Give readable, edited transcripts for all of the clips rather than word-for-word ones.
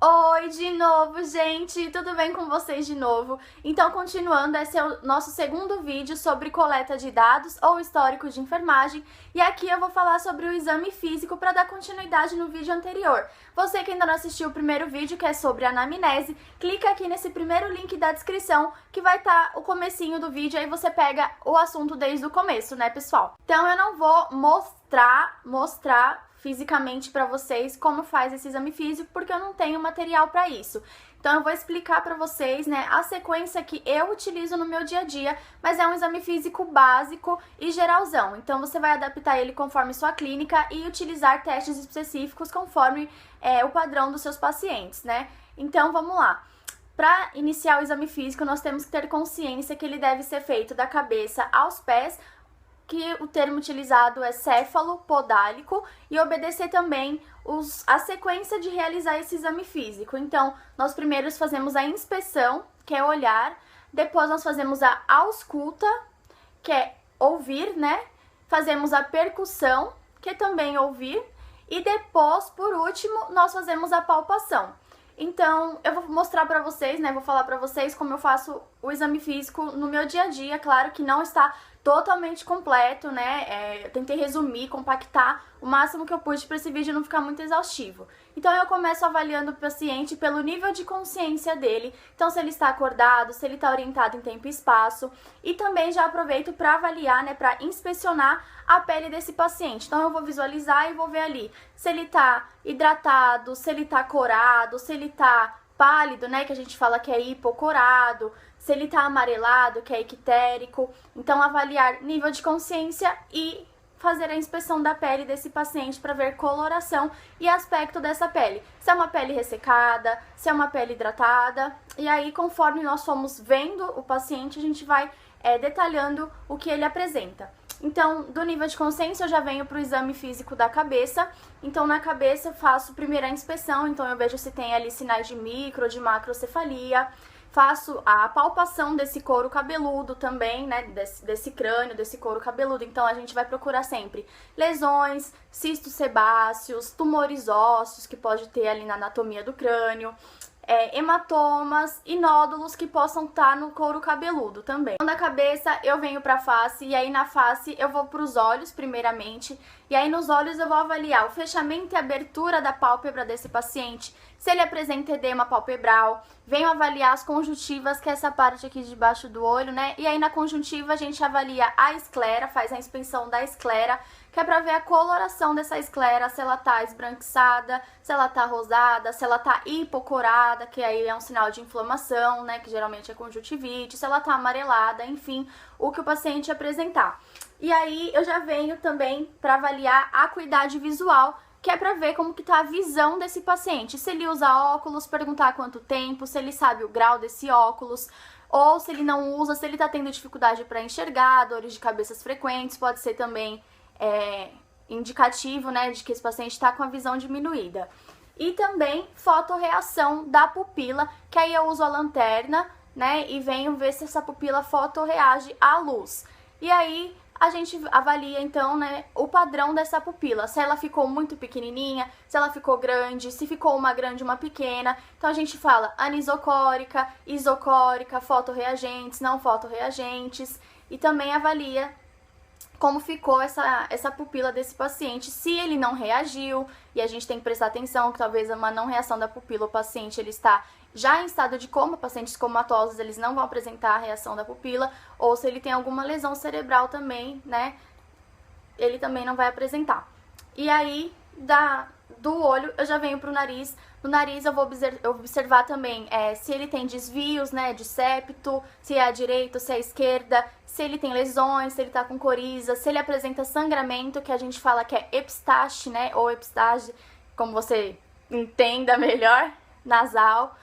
Oi, de novo, gente! Tudo bem com vocês de novo? Então, continuando, esse é o nosso segundo vídeo sobre coleta de dados ou histórico de enfermagem, e aqui eu vou falar sobre o exame físico para dar continuidade no vídeo anterior. Você que ainda não assistiu o primeiro vídeo, que é sobre anamnese, clica aqui nesse primeiro link da descrição, que vai estar o comecinho do vídeo, aí você pega o assunto desde o começo, né, pessoal? Então, eu não vou mostrar fisicamente para vocês como faz esse exame físico, porque eu não tenho material para isso. Então eu vou explicar para vocês, né, a sequência que eu utilizo no meu dia a dia, mas é um exame físico básico e geralzão. Então você vai adaptar ele conforme sua clínica e utilizar testes específicos conforme o padrão dos seus pacientes, né? Então vamos lá. Para iniciar o exame físico, nós temos que ter consciência que ele deve ser feito da cabeça aos pés, que o termo utilizado é céfalo-podálico, e obedecer também a sequência de realizar esse exame físico. Então, nós primeiro fazemos a inspeção, que é olhar, depois nós fazemos a ausculta, que é ouvir, né? Fazemos a percussão, que é também ouvir, e depois, por último, nós fazemos a palpação. Então, eu vou mostrar pra vocês, né, vou falar pra vocês como eu faço o exame físico no meu dia a dia. Claro que não está totalmente completo, né, eu tentei resumir, compactar o máximo que eu pude para esse vídeo não ficar muito exaustivo. Então, eu começo avaliando o paciente pelo nível de consciência dele, então se ele está acordado, se ele está orientado em tempo e espaço, e também já aproveito para avaliar, né, para inspecionar a pele desse paciente. Então, eu vou visualizar e vou ver ali se ele está hidratado, se ele está corado, se ele está pálido, né, que a gente fala que é hipocorado, se ele tá amarelado, que é ictérico. Então, avaliar nível de consciência e fazer a inspeção da pele desse paciente para ver coloração e aspecto dessa pele. Se é uma pele ressecada, se é uma pele hidratada. E aí, conforme nós formos vendo o paciente, a gente vai detalhando o que ele apresenta. Então, do nível de consciência, eu já venho para o exame físico da cabeça. Então, na cabeça, eu faço primeiro a inspeção. Então, eu vejo se tem ali sinais de micro ou de macrocefalia. Faço a palpação desse couro cabeludo também, né, desse crânio, desse couro cabeludo. Então, a gente vai procurar sempre lesões, cistos sebáceos, tumores ósseos que pode ter ali na anatomia do crânio, hematomas e nódulos que possam estar no couro cabeludo também. Na cabeça eu venho para a face, e aí na face eu vou para os olhos primeiramente, e aí nos olhos eu vou avaliar o fechamento e abertura da pálpebra desse paciente, se ele apresenta edema palpebral, venho avaliar as conjuntivas, que é essa parte aqui debaixo do olho, né? E aí na conjuntiva a gente avalia a esclera, faz a inspeção da esclera, que é pra ver a coloração dessa esclera, se ela tá esbranquiçada, se ela tá rosada, se ela tá hipocorada, que aí é um sinal de inflamação, né, que geralmente é conjuntivite, se ela tá amarelada, enfim, o que o paciente apresentar. E aí eu já venho também pra avaliar a acuidade visual, que é pra ver como que tá a visão desse paciente. Se ele usa óculos, perguntar quanto tempo, se ele sabe o grau desse óculos, ou se ele não usa, se ele tá tendo dificuldade para enxergar, dores de cabeças frequentes, pode ser também indicativo, né, de que esse paciente está com a visão diminuída. E também fotorreação da pupila, que aí eu uso a lanterna, né, e venho ver se essa pupila fotorreage à luz. E aí a gente avalia então, né, o padrão dessa pupila, se ela ficou muito pequenininha, se ela ficou grande, se ficou uma grande, uma pequena. Então a gente fala anisocórica, isocórica, fotorreagentes, não fotorreagentes, e também avalia como ficou essa pupila desse paciente, se ele não reagiu, e a gente tem que prestar atenção que talvez uma não reação da pupila, o paciente ele está já em estado de coma, pacientes comatosos eles não vão apresentar a reação da pupila, ou se ele tem alguma lesão cerebral também, né, ele também não vai apresentar. E aí, do olho, eu já venho pro nariz. No nariz eu vou observar também se ele tem desvios, né, de septo, se é a direita ou se é a esquerda, se ele tem lesões, se ele tá com coriza, se ele apresenta sangramento, que a gente fala que é epistaxe, né, ou epistaxe, como você entenda melhor, nasal.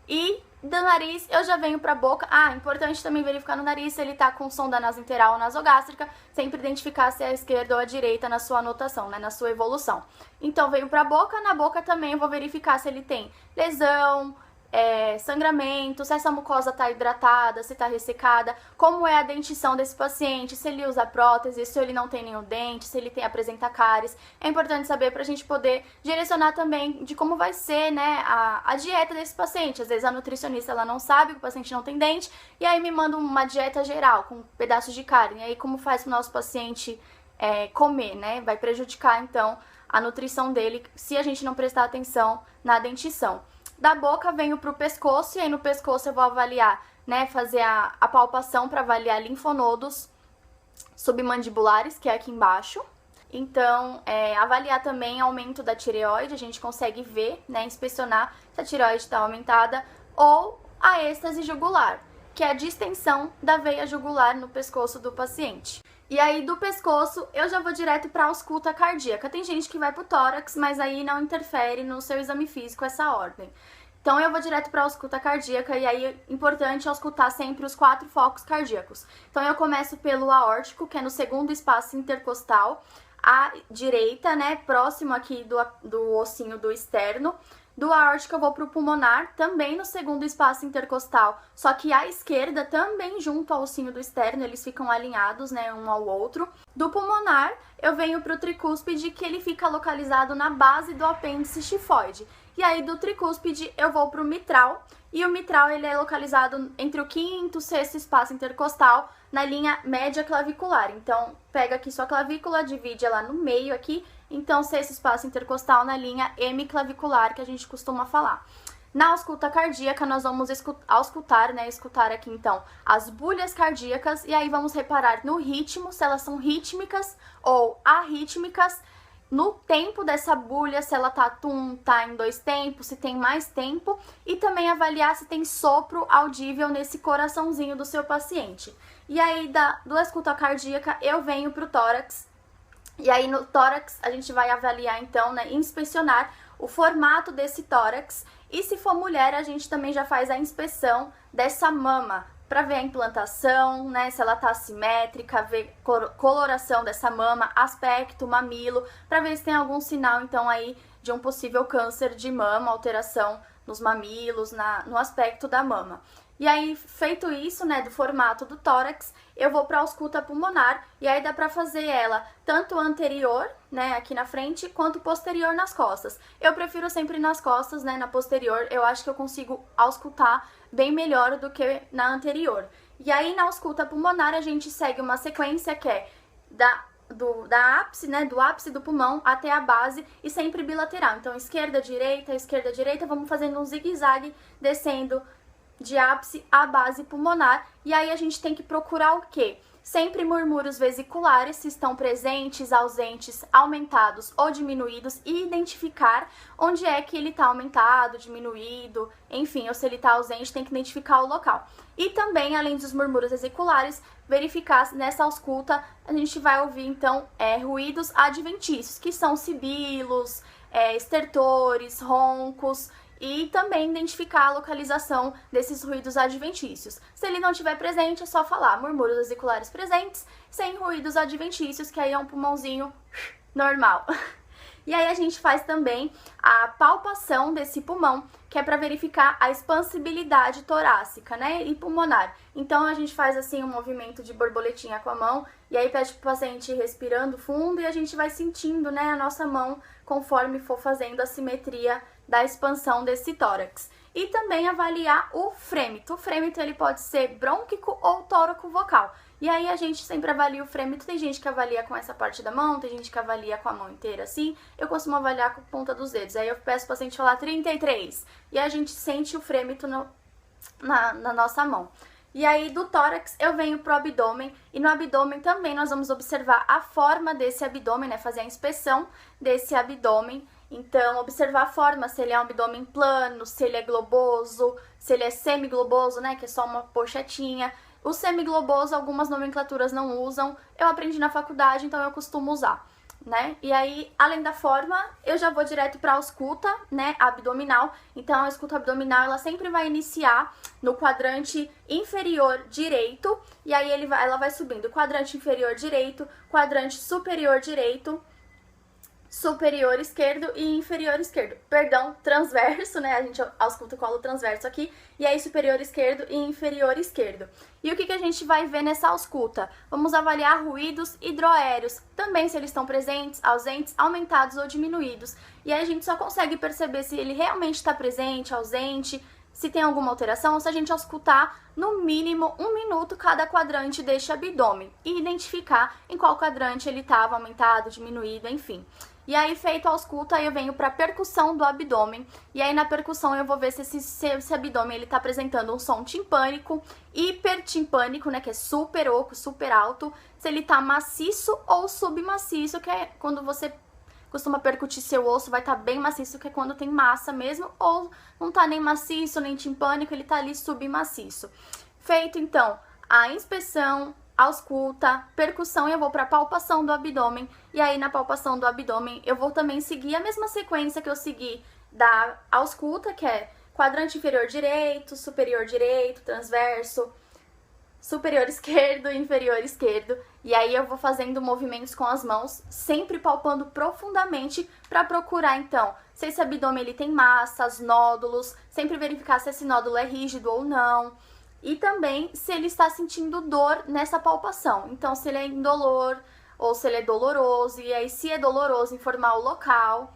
E do nariz eu já venho pra boca. Importante também verificar no nariz se ele tá com sonda nasointeral ou nasogástrica, sempre identificar se é a esquerda ou a direita na sua anotação, né, na sua evolução. Então venho pra boca, na boca também eu vou verificar se ele tem lesão, sangramento, se essa mucosa tá hidratada, se tá ressecada, como é a dentição desse paciente, se ele usa prótese, se ele não tem nenhum dente, se ele apresenta cáries. É importante saber pra gente poder direcionar também de como vai ser, né, a dieta desse paciente. Às vezes a nutricionista ela não sabe que o paciente não tem dente e aí me manda uma dieta geral com pedaços de carne. E aí como faz pro nosso paciente comer, né? Vai prejudicar então a nutrição dele se a gente não prestar atenção na dentição. Da boca venho pro pescoço e aí no pescoço eu vou avaliar, né, fazer a palpação para avaliar linfonodos submandibulares, que é aqui embaixo. Então, avaliar também aumento da tireoide, a gente consegue ver, né, inspecionar se a tireoide está aumentada, ou a êxtase jugular, que é a distensão da veia jugular no pescoço do paciente. E aí do pescoço eu já vou direto para a ausculta cardíaca. Tem gente que vai pro tórax, mas aí não interfere no seu exame físico essa ordem. Então eu vou direto para a ausculta cardíaca e aí é importante auscultar sempre os 4 focos cardíacos. Então eu começo pelo aórtico, que é no segundo espaço intercostal, à direita, né, próximo aqui do ossinho do externo. Do aórtico eu vou pro pulmonar, também no segundo espaço intercostal, só que à esquerda, também junto ao ossinho do externo, eles ficam alinhados, né, um ao outro. Do pulmonar, eu venho pro tricúspide, que ele fica localizado na base do apêndice xifoide. E aí do tricúspide eu vou pro mitral, e o mitral ele é localizado entre o quinto e sexto espaço intercostal, na linha média clavicular. Então, pega aqui sua clavícula, divide ela no meio aqui, então sexto espaço intercostal na linha hemiclavicular, que a gente costuma falar. Na ausculta cardíaca, nós vamos escutar aqui então as bulhas cardíacas, e aí vamos reparar no ritmo, se elas são rítmicas ou arrítmicas, no tempo dessa bulha, se ela tá em 2 tempos, se tem mais tempo, e também avaliar se tem sopro audível nesse coraçãozinho do seu paciente. E aí do escuta cardíaca eu venho pro tórax, e aí no tórax a gente vai avaliar então, né, inspecionar o formato desse tórax, e se for mulher a gente também já faz a inspeção dessa mama, para ver a implantação, né, se ela tá assimétrica, ver coloração dessa mama, aspecto, mamilo, para ver se tem algum sinal então aí de um possível câncer de mama, alteração nos mamilos, no aspecto da mama. E aí, feito isso, né, do formato do tórax, eu vou para a ausculta pulmonar, e aí dá para fazer ela tanto anterior, né, aqui na frente, quanto posterior nas costas. Eu prefiro sempre nas costas, né, na posterior, eu acho que eu consigo auscultar bem melhor do que na anterior. E aí, na ausculta pulmonar, a gente segue uma sequência que é da ápice, né, do ápice do pulmão até a base, e sempre bilateral. Então, esquerda, direita, vamos fazendo um zigue-zague, descendo de ápice à base pulmonar, e aí a gente tem que procurar o quê? Sempre murmúrios vesiculares, se estão presentes, ausentes, aumentados ou diminuídos, e identificar onde é que ele está aumentado, diminuído, enfim, ou se ele está ausente, tem que identificar o local. E também, além dos murmúrios vesiculares, verificar nessa ausculta, a gente vai ouvir então ruídos adventícios, que são sibilos, estertores, roncos, e também identificar a localização desses ruídos adventícios. Se ele não estiver presente, é só falar murmúrios vesiculares presentes, sem ruídos adventícios, que aí é um pulmãozinho normal. E aí a gente faz também a palpação desse pulmão, que é para verificar a expansibilidade torácica, né, e pulmonar. Então a gente faz assim um movimento de borboletinha com a mão, e aí pede pro paciente ir respirando fundo, e a gente vai sentindo, né, a nossa mão conforme for fazendo a simetria da expansão desse tórax. E também avaliar o frêmito. O frêmito ele pode ser brônquico ou tóraco-vocal. E aí a gente sempre avalia o frêmito. Tem gente que avalia com essa parte da mão, tem gente que avalia com a mão inteira assim. Eu costumo avaliar com a ponta dos dedos. Aí eu peço pro paciente falar 33. E a gente sente o frêmito na nossa mão. E aí do tórax eu venho pro abdômen, e no abdômen também nós vamos observar a forma desse abdômen, né, fazer a inspeção desse abdômen. Então, observar a forma, se ele é um abdômen plano, se ele é globoso, se ele é semigloboso, né, que é só uma pochetinha. O semigloboso, algumas nomenclaturas não usam, eu aprendi na faculdade, então eu costumo usar, né? E aí, além da forma, eu já vou direto para a ausculta, né, abdominal. Então, a ausculta abdominal, ela sempre vai iniciar no quadrante inferior direito, e aí ela vai subindo quadrante inferior direito, quadrante superior direito, superior esquerdo e inferior esquerdo. Perdão, transverso, né? A gente ausculta o colo transverso aqui, e aí superior esquerdo e inferior esquerdo. E o que a gente vai ver nessa ausculta? Vamos avaliar ruídos hidroaéreos, também se eles estão presentes, ausentes, aumentados ou diminuídos. E aí a gente só consegue perceber se ele realmente está presente, ausente, se tem alguma alteração, ou se a gente auscultar no mínimo 1 minuto cada quadrante deste abdômen e identificar em qual quadrante ele estava aumentado, diminuído, enfim. E aí, feito a ausculta, eu venho para percussão do abdômen. E aí, na percussão, eu vou ver se esse abdômen ele tá apresentando um som timpânico, hipertimpânico, né, que é super oco, super alto. Se ele tá maciço ou submaciço, que é quando você costuma percutir seu osso, vai estar bem maciço, que é quando tem massa mesmo. Ou não tá nem maciço, nem timpânico, ele tá ali submaciço. Feito, então, a inspeção, ausculta, percussão, eu vou para palpação do abdômen, e aí na palpação do abdômen eu vou também seguir a mesma sequência que eu segui da ausculta, que é quadrante inferior direito, superior direito, transverso, superior esquerdo e inferior esquerdo, e aí eu vou fazendo movimentos com as mãos, sempre palpando profundamente para procurar então se esse abdômen ele tem massas, nódulos, sempre verificar se esse nódulo é rígido ou não. E também se ele está sentindo dor nessa palpação. Então, se ele é indolor ou se ele é doloroso. E aí, se é doloroso, informar o local.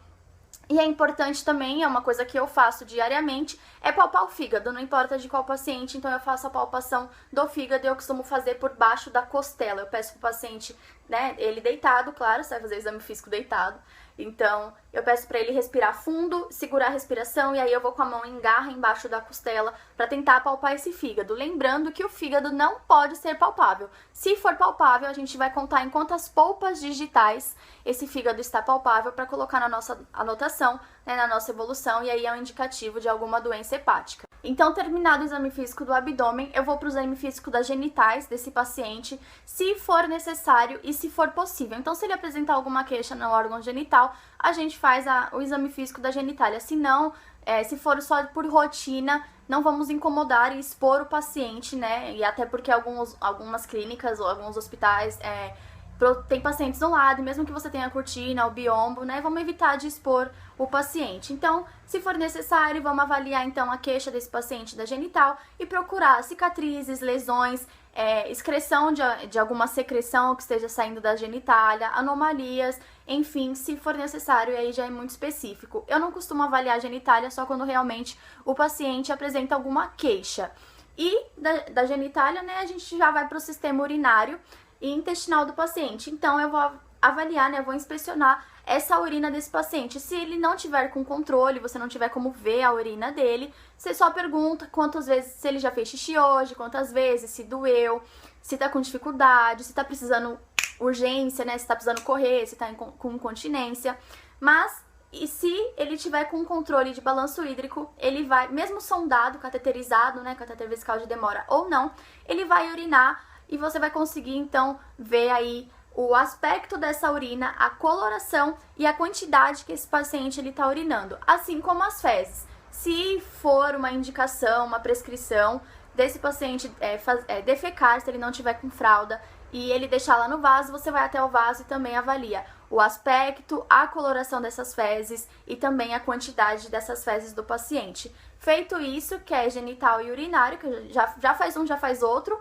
E é importante também, é uma coisa que eu faço diariamente, é palpar o fígado. Não importa de qual paciente, então eu faço a palpação do fígado e eu costumo fazer por baixo da costela. Eu peço pro paciente, né, ele deitado, claro, você vai fazer o exame físico deitado. Então, eu peço para ele respirar fundo, segurar a respiração, e aí eu vou com a mão em garra embaixo da costela para tentar palpar esse fígado. Lembrando que o fígado não pode ser palpável. Se for palpável, a gente vai contar em quantas polpas digitais esse fígado está palpável para colocar na nossa anotação, né, na nossa evolução, e aí é um indicativo de alguma doença hepática. Então, terminado o exame físico do abdômen, eu vou para o exame físico das genitais desse paciente, se for necessário e se for possível. Então, se ele apresentar alguma queixa no órgão genital, a gente faz o exame físico da genitália. Se não, se for só por rotina, não vamos incomodar e expor o paciente, né? E até porque algumas clínicas ou alguns hospitais tem pacientes do lado, e mesmo que você tenha a cortina, o biombo, né, vamos evitar de expor o paciente. Então, se for necessário, vamos avaliar então a queixa desse paciente da genital e procurar cicatrizes, lesões, excreção de alguma secreção que esteja saindo da genitália, anomalias, enfim, se for necessário, aí já é muito específico. Eu não costumo avaliar a genitália só quando realmente o paciente apresenta alguma queixa. E da genitália, né, a gente já vai para o sistema urinário e intestinal do paciente. Então, eu vou avaliar, né, eu vou inspecionar essa urina desse paciente. Se ele não tiver com controle, você não tiver como ver a urina dele, você só pergunta quantas vezes, se ele já fez xixi hoje, quantas vezes, se doeu, se tá com dificuldade, se tá precisando urgência, né, se tá precisando correr, se tá com incontinência. Mas, e se ele tiver com controle de balanço hídrico, ele vai, mesmo sondado, cateterizado, né, cateter vesical de demora ou não, ele vai urinar. E você vai conseguir, então, ver aí o aspecto dessa urina, a coloração e a quantidade que esse paciente ele está urinando, assim como as fezes. Se for uma indicação, uma prescrição desse paciente defecar, se ele não tiver com fralda, e ele deixar lá no vaso, você vai até o vaso e também avalia o aspecto, a coloração dessas fezes e também a quantidade dessas fezes do paciente. Feito isso, que é genital e urinário, que já faz um, já faz outro,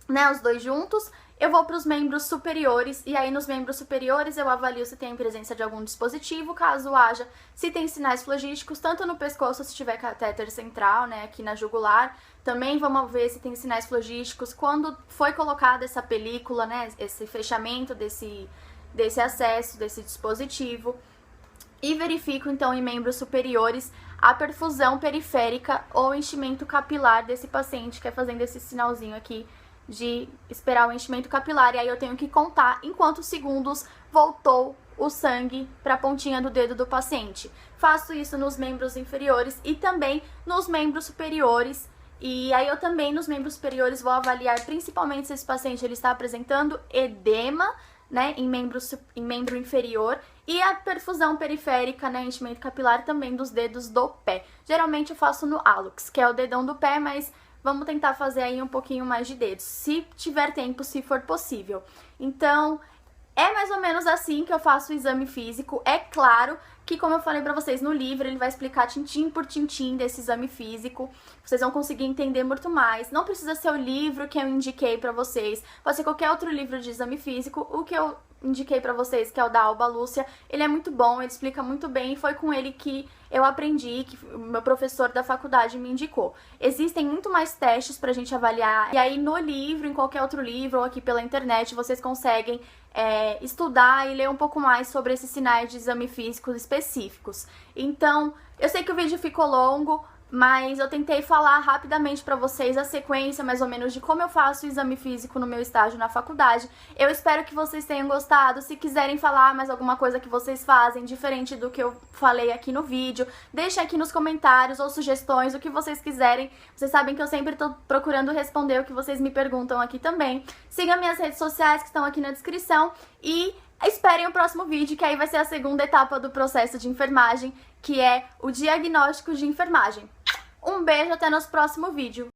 né, os dois juntos, eu vou para os membros superiores, e aí nos membros superiores eu avalio se tem presença de algum dispositivo, caso haja, se tem sinais flogísticos, tanto no pescoço se tiver catéter central, né, aqui na jugular, também vamos ver se tem sinais flogísticos, quando foi colocada essa película, né, esse fechamento desse acesso, desse dispositivo, e verifico então em membros superiores a perfusão periférica ou enchimento capilar desse paciente, que é fazendo esse sinalzinho aqui, de esperar o enchimento capilar, e aí eu tenho que contar em quantos segundos voltou o sangue para a pontinha do dedo do paciente. Faço isso nos membros inferiores e também nos membros superiores, e aí eu também nos membros superiores vou avaliar principalmente se esse paciente ele está apresentando edema, né, em membro inferior, e a perfusão periférica, né, enchimento capilar também dos dedos do pé. Geralmente eu faço no hallux, que é o dedão do pé, mas vamos tentar fazer aí um pouquinho mais de dedos, se tiver tempo, se for possível. Então, É mais ou menos assim que eu faço o exame físico. É claro que, como eu falei pra vocês no livro, ele vai explicar tintim por tintim desse exame físico. Vocês vão conseguir entender muito mais. Não precisa ser o livro que eu indiquei pra vocês. Pode ser qualquer outro livro de exame físico. O que eu indiquei pra vocês, que é o da Alba Lúcia, ele é muito bom, ele explica muito bem, e foi com ele que eu aprendi, que o meu professor da faculdade me indicou. Existem muito mais testes pra gente avaliar, e aí no livro, em qualquer outro livro, ou aqui pela internet, vocês conseguem estudar e ler um pouco mais sobre esses sinais de exame físicos específicos. Então, eu sei que o vídeo ficou longo, mas eu tentei falar rapidamente pra vocês a sequência, mais ou menos, de como eu faço o exame físico no meu estágio na faculdade. Eu espero que vocês tenham gostado. Se quiserem falar mais alguma coisa que vocês fazem, diferente do que eu falei aqui no vídeo, deixem aqui nos comentários ou sugestões, o que vocês quiserem. Vocês sabem que eu sempre tô procurando responder o que vocês me perguntam aqui também. Sigam minhas redes sociais que estão aqui na descrição e esperem o próximo vídeo, que aí vai ser a segunda etapa do processo de enfermagem, que é o diagnóstico de enfermagem. Um beijo, até nosso próximo vídeo.